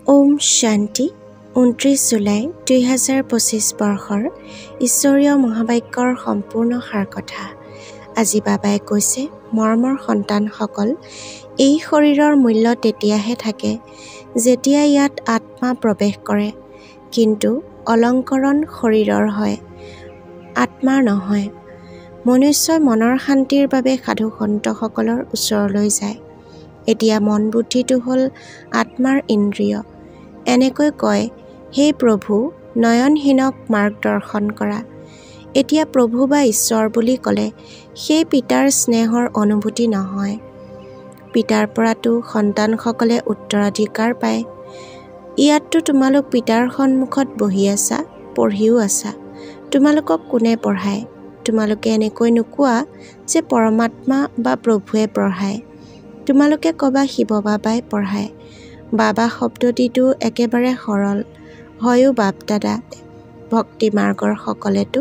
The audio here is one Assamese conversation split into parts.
ওম শান্তি 29 জুলাই 2025 বৰ্ষৰ ঈশ্বৰীয় মহাবাক্যৰ সম্পূৰ্ণ সাৰ কথা। আজি বাবাই কৈছে, মৰমৰ সন্তানসকল, এই শৰীৰৰ মূল্য তেতিয়াহে থাকে যেতিয়া ইয়াত আত্মা প্ৰৱেশ কৰে, কিন্তু অলংকৰণ শৰীৰৰ হয়, আত্মাৰ নহয়। মনুষ্যই মনৰ শান্তিৰ বাবে সাধু সন্তসকলৰ ওচৰলৈ যায়। এতিয়া মন বুদ্ধিটো হ'ল আত্মাৰ ইন্দ্ৰিয়। এনেকৈ কয়, হে প্ৰভু, নয়নহীনক মাৰ্গদৰ্শন কৰা। এতিয়া প্ৰভু বা ঈশ্বৰ বুলি ক'লে সেই পিতাৰ স্নেহৰ অনুভূতি নহয়। পিতাৰ পৰাতো সন্তানসকলে উত্তৰাধিকাৰ পায়। ইয়াততো তোমালোক পিতাৰ সন্মুখত বহি আছা, পঢ়িও আছা। তোমালোকক কোনে পঢ়ায়? তোমালোকে এনেকৈ নোকোৱা যে পৰমাত্মা বা প্ৰভুৱে পঢ়ায়। তোমালোকে ক'বা শিৱ বাবাই পঢ়ায়। বাবা শব্দটিতো একেবাৰে সৰল, হয়ো বাপ দাদা। ভক্তি মাৰ্গৰ সকলেতো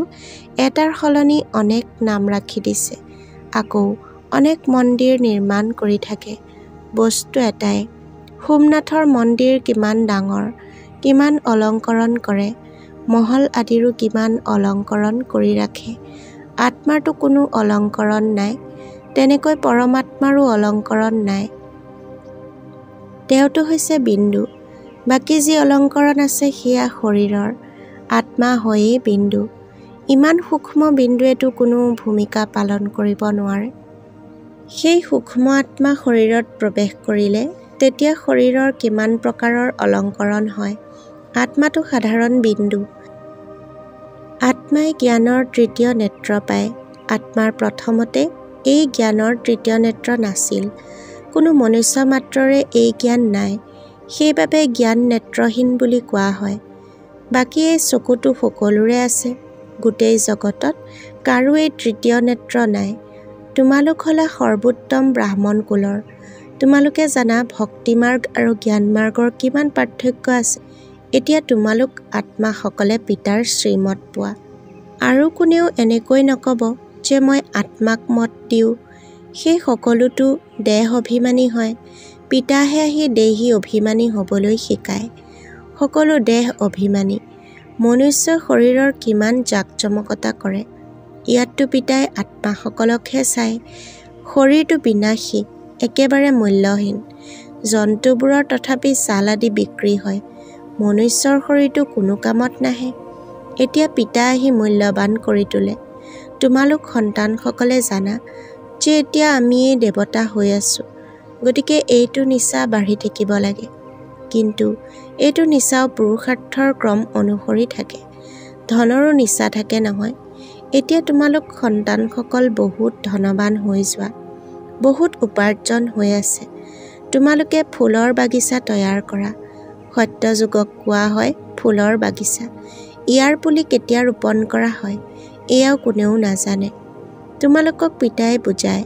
এটাৰ সলনি অনেক নাম ৰাখি দিছে, আকৌ অনেক মন্দিৰ নিৰ্মাণ কৰি থাকে। বস্তু এটাই, সোমনাথৰ মন্দিৰ কিমান ডাঙৰ, কিমান অলংকৰণ কৰে, মহল আদিৰো কিমান অলংকৰণ কৰি ৰাখে। আত্মাৰতো কোনো অলংকৰণ নাই, তেনেকৈ পৰমাত্মাৰো অলংকৰণ নাই। তেওঁতো হৈছে বিন্দু, বাকী যি অলংকৰণ আছে সেয়া শৰীৰৰ, আত্মা হয়েই বিন্দু। ইমান সূক্ষ্ম বিন্দুৱেতো কোনো ভূমিকা পালন কৰিব নোৱাৰে। সেই সূক্ষ্ম আত্মা শৰীৰত প্ৰৱেশ কৰিলে তেতিয়া শৰীৰৰ কিমান প্ৰকাৰৰ অলংকৰণ হয়। আত্মাটো সাধাৰণ বিন্দু। আত্মাই জ্ঞানৰ তৃতীয় নেত্ৰ পায়। আত্মাৰ প্ৰথমতে এই জ্ঞানৰ তৃতীয় নেত্ৰ নাছিল। কোনো মনুষ্য মাত্ৰৰে এই জ্ঞান নাই, সেইবাবে জ্ঞান নেত্ৰহীন বুলি কোৱা হয়। বাকী এই চকুটো সকলোৰে আছে। গোটেই জগতত কাৰো এই তৃতীয় নেত্ৰ নাই। তোমালোক হ'লা সৰ্বোত্তম ব্ৰাহ্মণ কুলৰ। তোমালোকে জানা ভক্তি মাৰ্গ আৰু জ্ঞান মাৰ্গৰ কিমান পাৰ্থক্য আছে। এতিয়া তোমালোক আত্মাসকলে পিতাৰ শ্ৰীমত পোৱা। আৰু কোনেও এনেকৈ নক'ব যে মই আত্মাক মত দিওঁ। সেই সকলোতো দেহ অভিমানী হয়। পিতাহে আহি দেহী অভিমানী হ'বলৈ শিকায়। সকলো দেহ অভিমানী। মনুষ্য শৰীৰৰ কিমান জাকজমকতা কৰে। ইয়াততো পিতাই আত্মাসকলকহে চায়। শৰীৰটো বিনাশী, একেবাৰে মূল্যহীন। জন্তুবোৰৰ তথাপি ছাল আদি বিক্ৰী হয়। মনুষ্যৰ শৰীৰটো কোনো কামত নাহে। এতিয়া পিতা আহি মূল্যৱান কৰি তোলে। তোমালোক সন্তানসকলে জানা যে এতিয়া আমিয়েই দেৱতা হৈ আছোঁ। গতিকে এইটো নিচা বাঢ়ি থাকিব লাগে। কিন্তু এইটো নিচাও পুৰুষাৰ্থৰ ক্ৰম অনুসৰি থাকে। ধনৰো নিচা থাকে নহয়। এতিয়া তোমালোক সন্তানসকল বহুত ধনৱান হৈ যোৱা। বহুত উপাৰ্জন হৈ আছে। তোমালোকে ফুলৰ বাগিচা তৈয়াৰ কৰা। সত্যযুগক কোৱা হয় ফুলৰ বাগিচা। ইয়াৰ পুলি কেতিয়া ৰোপণ কৰা হয় এয়াও কোনেও নাজানে। তোমালোকক পিতাই বুজায়,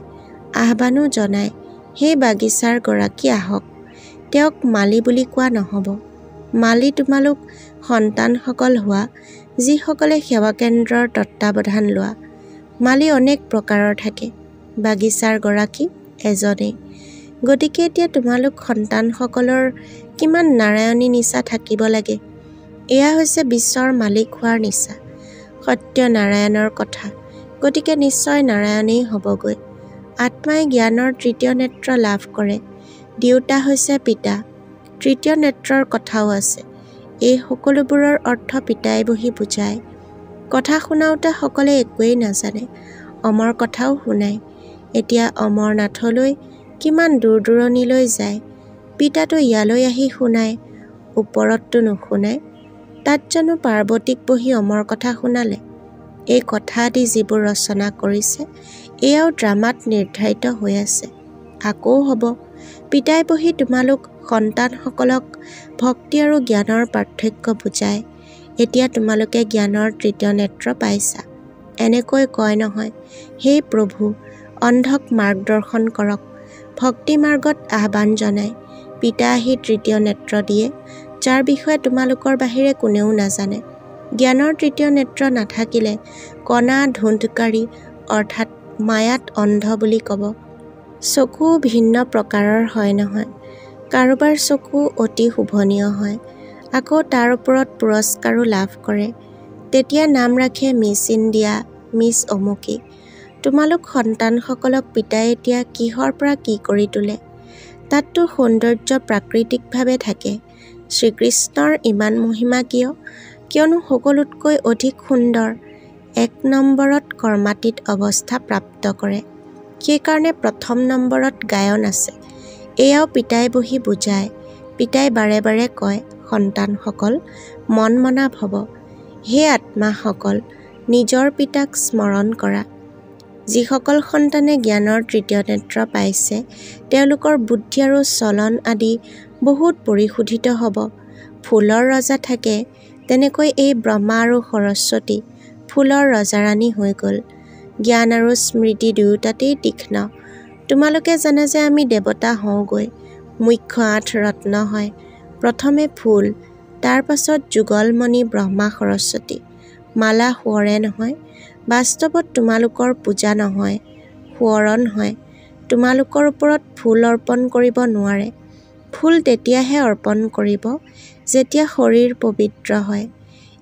আহ্বানো জনায়, সেই বাগিচাৰ গৰাকী আহক। তেওঁক মালি বুলি কোৱা নহ'ব। মালি তোমালোক সন্তানসকল হোৱা, যিসকলে সেৱা কেন্দ্ৰৰ তত্বাৱধান লোৱা। মালি অনেক প্ৰকাৰৰ থাকে, বাগিচাৰ গৰাকী এজনেই। গতিকে এতিয়া তোমালোক সন্তানসকলৰ কিমান নাৰায়ণী নিচা থাকিব লাগে। এয়া হৈছে বিশ্বৰ মালিক হোৱাৰ নিচা। সত্য নাৰায়ণৰ কথা। গতিকে নিশ্চয় নাৰায়ণেই হ'বগৈ। আত্মাই জ্ঞানৰ তৃতীয় নেত্ৰ লাভ কৰে। দেউতা হৈছে পিতা। তৃতীয় নেত্ৰৰ কথাও আছে। এই সকলোবোৰৰ অৰ্থ পিতাই বহি বুজায়। কথা শুনাওতে সকলে একোৱেই নাজানে। অমৰ কথাও শুনায়। এতিয়া অমৰনাথলৈ কিমান দূৰ দূৰণিলৈ যায়। পিতাতো ইয়ালৈ আহি শুনায়। ওপৰততো নুশুনায়। তাত জানো পাৰ্বতীক বহি অমৰ কথা শুনালে? এই কথা আদি যিবোৰ ৰচনা কৰিছে এয়াও ড্ৰামাত নিৰ্ধাৰিত হৈ আছে। আকৌ হ'ব। পিতাই বহি তোমালোক সন্তানসকলক ভক্তি আৰু জ্ঞানৰ পাৰ্থক্য বুজায়। এতিয়া তোমালোকে জ্ঞানৰ তৃতীয় নেত্ৰ পাইছা। এনেকৈ কয় নহয়, হে প্ৰভু, অন্ধক মাৰ্গদৰ্শন কৰক। ভক্তি মাৰ্গত আহ্বান জনায়। পিতা আহি তৃতীয় নেত্ৰ দিয়ে, যাৰ বিষয়ে তোমালোকৰ বাহিৰে কোনেও নাজানে। জ্ঞানৰ তৃতীয় নেত্ৰ নাথাকিলে কণা ধুন্ধকাৰী অৰ্থাৎ মায়াত অন্ধ বুলি ক'ব। চকু ভিন্ন প্ৰকাৰৰ হয় নহয়। কাৰোবাৰ চকু অতি শোভনীয় হয়, আকৌ তাৰ ওপৰত পুৰস্কাৰো লাভ কৰে। তেতিয়া নাম ৰাখে মিছ ইণ্ডিয়া, মিছ অমুকী। তোমালোক সন্তানসকলক পিতাই এতিয়া কিহৰ পৰা কি কৰি তোলে? তাততো সৌন্দৰ্য প্ৰাকৃতিকভাৱে থাকে। শ্ৰীকৃষ্ণৰ ইমান মহিমা কিয়? কিয়নো সকলোতকৈ অধিক সুন্দৰ, 1 নম্বৰত কৰ্মাতীত অৱস্থা প্ৰাপ্ত কৰে। সেইকাৰণে প্ৰথম নম্বৰত গায়ন আছে। এয়াও পিতাই বহি বুজায়। পিতাই বাৰে বাৰে কয়, সন্তানসকল মন মনা ভৱ। হে আত্মাসকল, নিজৰ পিতাক স্মৰণ কৰা। যিসকল সন্তানে জ্ঞানৰ তৃতীয় নেত্ৰ পাইছে, তেওঁলোকৰ বুদ্ধি আৰু চলন আদি বহুত পৰিশোধিত হ'ব। ফুলৰ ৰজা থাকে, তেনেকৈ এই ব্ৰহ্মা আৰু সৰস্বতী ফুলৰ ৰজাৰাণী হৈ গ'ল। জ্ঞান আৰু স্মৃতি দুয়োটাতেই তীক্ষ্ণ। তোমালোকে জানা যে আমি দেৱতা হওঁগৈ। মুখ্য 8 ৰত্ন হয়। প্ৰথমে ফুল, তাৰ পাছত যুগলমণি ব্ৰহ্মা সৰস্বতী। মালা সোঁৱৰে নহয়। বাস্তৱত তোমালোকৰ পূজা নহয়, সোঁৱৰণ হয়। তোমালোকৰ ওপৰত ফুল অৰ্পণ কৰিব নোৱাৰে। ফুল তেতিয়াহে অৰ্পণ কৰিব যেতিয়া শৰীৰ পবিত্ৰ হয়।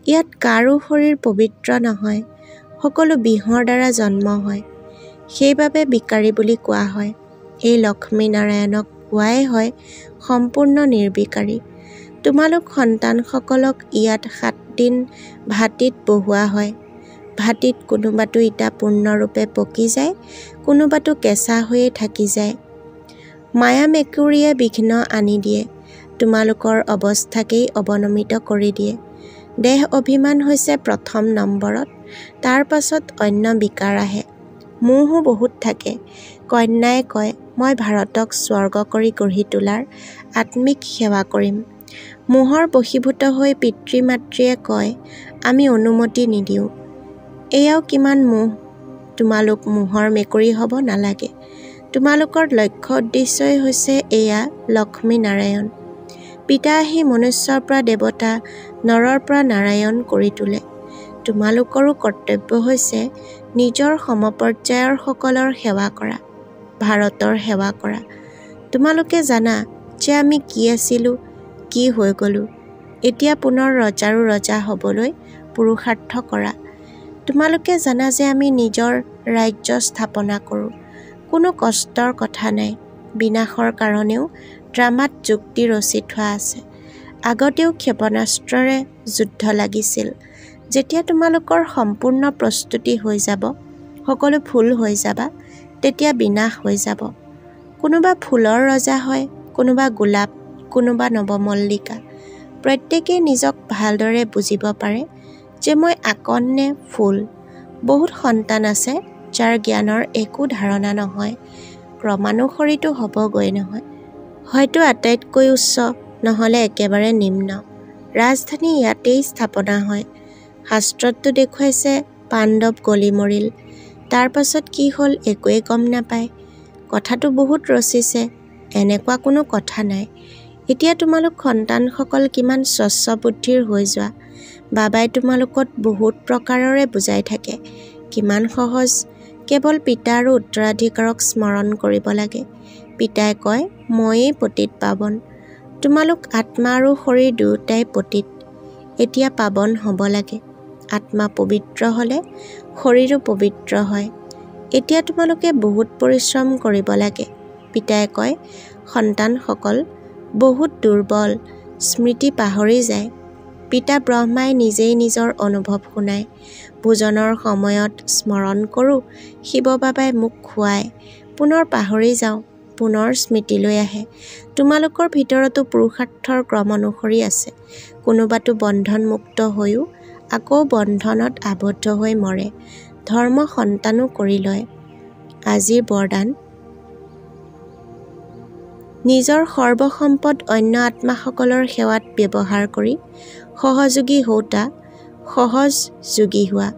ইয়াত কাৰো শৰীৰ পবিত্ৰ নহয়। সকলো বিহৰ দ্বাৰা জন্ম হয়। সেইবাবে বিকাৰী বুলি কোৱা হয়। এই লক্ষ্মী নাৰায়ণক কোৱাই হয় সম্পূৰ্ণ নিৰ্বিকাৰী। তোমালোক সন্তানসকলক ইয়াত 7 দিন ভাটিত বহোৱা হয়। ভাটিত কোনোবাটো ইটা পূৰ্ণৰূপে পকি যায়, কোনোবাটো কেঁচা হৈয়ে থাকি যায়। মায়া মেকুৰীয়ে বিঘ্ন আনি দিয়ে। তোমালোকৰ অৱস্থাকেই অৱনমিত কৰি দিয়ে। দেহ অভিমান হৈছে প্ৰথম নম্বৰত, তাৰ পাছত অন্য বিকাৰ আহে। মোহো বহুত থাকে। কন্যাই কয়, মই ভাৰতক স্বৰ্গ কৰি গঢ়ি তোলাৰ আত্মিক সেৱা কৰিম। মোহৰ বশীভূত হৈ পিতৃ মাতৃয়ে কয়, আমি অনুমতি নিদিওঁ। এয়াও কিমান মোহ। তোমালোক মোহৰ মেকুৰী হ'ব নালাগে। তোমালোকৰ লক্ষ্য উদ্দেশ্যই হৈছে এয়া লক্ষ্মী নাৰায়ণ। পিতা আহি মনুষ্যৰ পৰা দেৱতা, নৰৰ পৰা নাৰায়ণ কৰি তোলে। তোমালোকৰো কৰ্তব্য হৈছে নিজৰ সমপৰ্যায়ৰ সকলৰ সেৱা কৰা, ভাৰতৰ সেৱা কৰা। তোমালোকে জানা যে আমি কি আছিলোঁ, কি হৈ গ'লোঁ। এতিয়া পুনৰ ৰজাৰো ৰজা হ'বলৈ পুৰুষাৰ্থ কৰা। তোমালোকে জানা যে আমি নিজৰ ৰাজ্য স্থাপনা কৰোঁ। কোনো কষ্টৰ কথা নাই। বিনাশৰ কাৰণেও ড্ৰামাত যুক্তি ৰচি থোৱা আছে। আগতেও ক্ষেপণাস্ত্ৰৰে যুদ্ধ লাগিছিল। যেতিয়া তোমালোকৰ সম্পূৰ্ণ প্ৰস্তুতি হৈ যাব, সকলো ফুল হৈ যাবা, তেতিয়া বিনাশ হৈ যাব। কোনোবা ফুলৰ ৰজা হয়, কোনোবা গোলাপ, কোনোবা নৱমল্লিকা। প্ৰত্যেকেই নিজক ভালদৰে বুজিব পাৰে যে মই আকন নে ফুল। বহুত সন্তান আছে যাৰ জ্ঞানৰ একো ধাৰণা নহয়। ক্ৰমানুসৰিতো হ'বগৈ নহয়। হয়তো আটাইতকৈ উচ্চ, নহ'লে একেবাৰে নিম্ন। ৰাজধানী ইয়াতেই স্থাপনা হয়। শাস্ত্ৰততো দেখুৱাইছে পাণ্ডৱ গলি মৰিল। তাৰ পাছত কি হ'ল একোৱেই গম নাপায়। কথাটো বহুত ৰচিছে, এনেকুৱা কোনো কথা নাই। এতিয়া তোমালোক সন্তানসকল কিমান স্বচ্ছ বুদ্ধিৰ হৈ যোৱা। বাবাই তোমালোকত বহুত প্ৰকাৰৰে বুজাই থাকে। কিমান সহজ, কেৱল পিতা আৰু উত্তৰাধিকাৰক স্মৰণ কৰিব লাগে। পিতাই কয়, ময়েই পতিত পাৱন। তোমালোক আত্মা আৰু শৰীৰ দুয়োটাই পতিত। এতিয়া পাৱন হ'ব লাগে। আত্মা পবিত্ৰ হ'লে শৰীৰো পবিত্ৰ হয়। এতিয়া তোমালোকে বহুত পৰিশ্ৰম কৰিব লাগে। পিতাই কয়, সন্তানসকল বহুত দুৰ্বল, স্মৃতি পাহৰি যায়। পিতা ব্ৰহ্মাই নিজেই নিজৰ অনুভৱ শুনায়। ভোজনৰ সময়ত স্মৰণ কৰোঁ, শিৱ বাবাই মোক খুৱায়। পুনৰ পাহৰি যাওঁ, পুনৰ স্মৃতিলৈ আহে। তোমালোকৰ ভিতৰতো পুৰুষাৰ্থৰ ক্ৰম অনুসৰি আছে। কোনোবাটো বন্ধনমুক্ত হৈও আকৌ বন্ধনত আবদ্ধ হৈ মৰে। ধৰ্ম সন্তানো কৰি লয়। আজিৰ বৰদান, নিজৰ সৰ্বসম্পদ অন্য আত্মাসকলৰ সেৱাত ব্যৱহাৰ কৰি সহযোগী হওঁতা, সহজ যোগী হোৱা।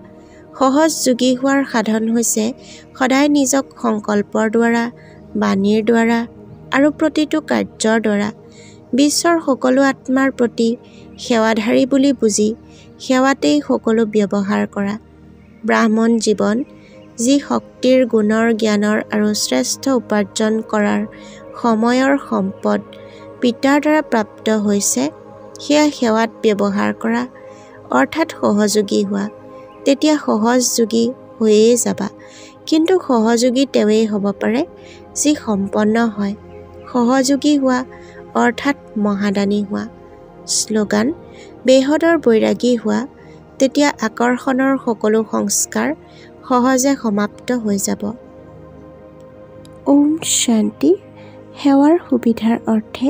সহজ যোগী হোৱাৰ সাধন হৈছে সদায় নিজক সংকল্পৰ দ্বাৰা, বাণীৰ দ্বাৰা আৰু প্ৰতিটো কাৰ্যৰ দ্বাৰা বিশ্বৰ সকলো আত্মাৰ প্ৰতি সেৱাধাৰী বুলি বুজি সেৱাতেই সকলো ব্যৱহাৰ কৰা। ব্ৰাহ্মণ জীৱন, যি শক্তিৰ, গুণৰ, জ্ঞানৰ আৰু শ্ৰেষ্ঠ উপাৰ্জন কৰাৰ সময়ৰ সম্পদ, পিতাৰ দ্বাৰা প্ৰাপ্ত হৈছে সেয়া সেৱাত ব্যৱহাৰ কৰা, অৰ্থাৎ সহযোগী হোৱা। তেতিয়া সহযোগী হৈয়ে যাবা। কিন্তু সহযোগী তেৱেই হ'ব পাৰে যি সম্পন্ন হয়। সহযোগী হোৱা অৰ্থাৎ মহাদানী হোৱা। শ্লোগান: বেহদৰ বৈৰাগী হোৱা, তেতিয়া আকৰ্ষণৰ সকলো সংস্কাৰ সহজে সমাপ্ত হৈ যাব। ওম শান্তি। সেৱাৰ সুবিধাৰ অৰ্থে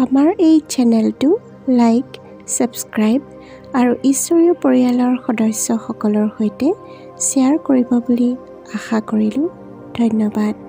আমাৰ এই চেনেলটো লাইক, ছাবস্ক্ৰাইব আৰু ঈশ্বৰীয় পৰিয়ালৰ সদস্যসকলৰ সৈতে শ্বেয়াৰ কৰিব বুলি আশা কৰিলোঁ। ধন্যবাদ।